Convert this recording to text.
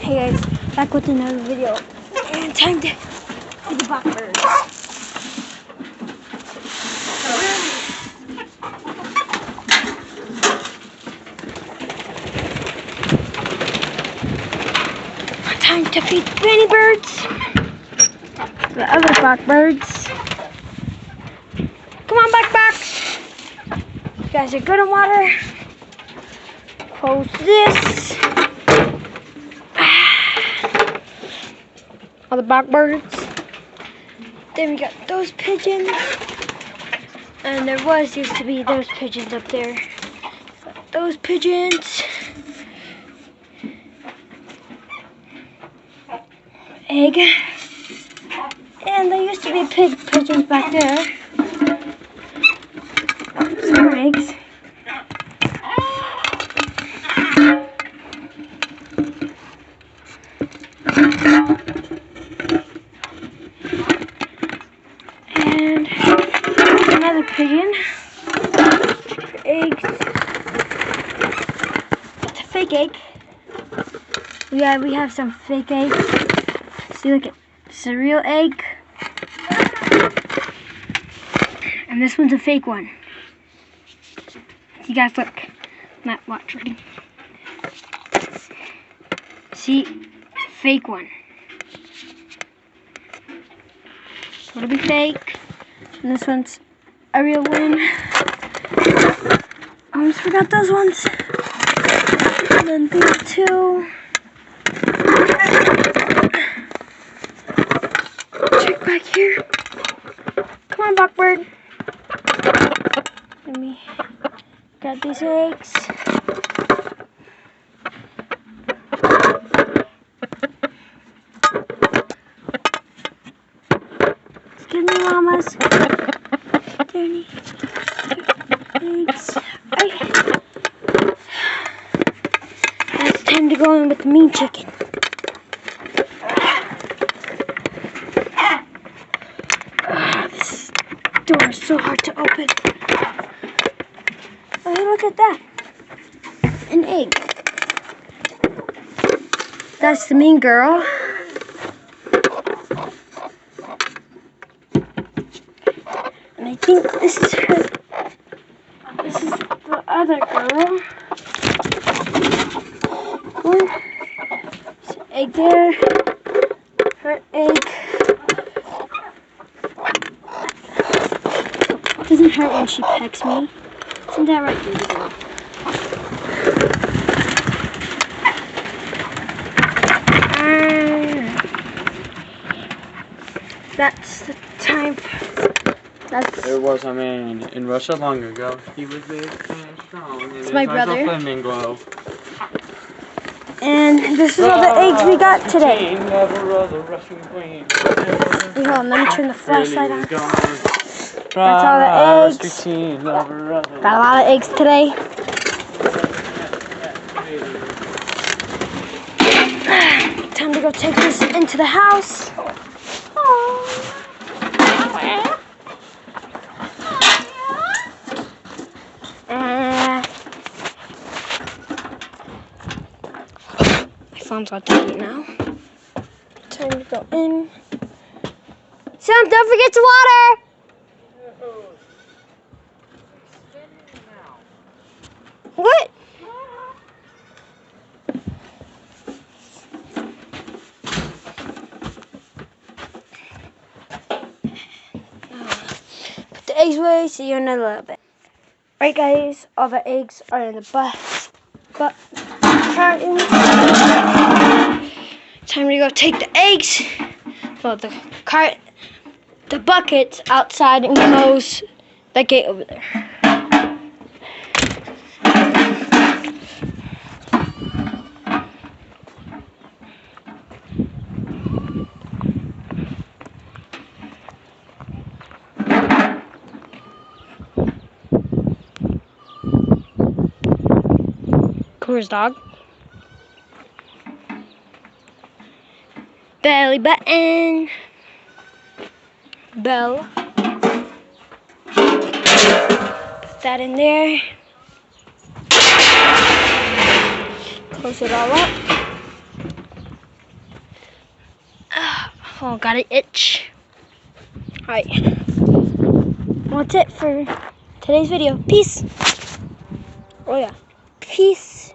Hey guys, back with another video. And time to feed the blackbirds. Time to feed the Benny birds. The other blackbirds. Come on, blackbacks. You guys are good in water. Close this. All the blackbirds. Then we got those pigeons. And there used to be those pigeons up there. Got those pigeons. Egg. And there used to be pigeons back there. Some more eggs. And another pigeon for eggs. It's a fake egg. Yeah, we have some fake eggs. See, look at it's a real egg. And this one's a fake one. You guys look. Not watch, ready? See? Fake one. It'll be fake. And this one's a real one. I almost forgot those ones. And then these two. Check back here. Come on, blackbird. Let me grab these eggs. Excuse me, mamas. Danny. Eggs. It's time to go in with the mean chicken. This door is so hard to open. Oh, look at that. An egg. That's the mean girl. And I think this is her. This is the other girl. There's an egg there. Her egg. It doesn't hurt when she pecks me. Isn't that right, baby girl? That's the time. There was a man in Russia long ago. He was big and strong. It's my brother. A flamingo. And this is all the eggs we got today. Queen. Hold on, let me turn the flashlight on. That's all the eggs. Got a lot of eggs today. Time to go take this into the house. My phone's all dirty now. Time to go in. Sam, don't forget to water! What? Put the eggs away, see you in a little bit. Right guys, all the eggs are in the carton. Time to go take the eggs. Well, the buckets outside and close that gate over there. Coors dog. Belly button. Bell. Put that in there. Close it all up. Oh, got an itch. Alright. Well, that's it for today's video. Peace. Oh yeah. Peace.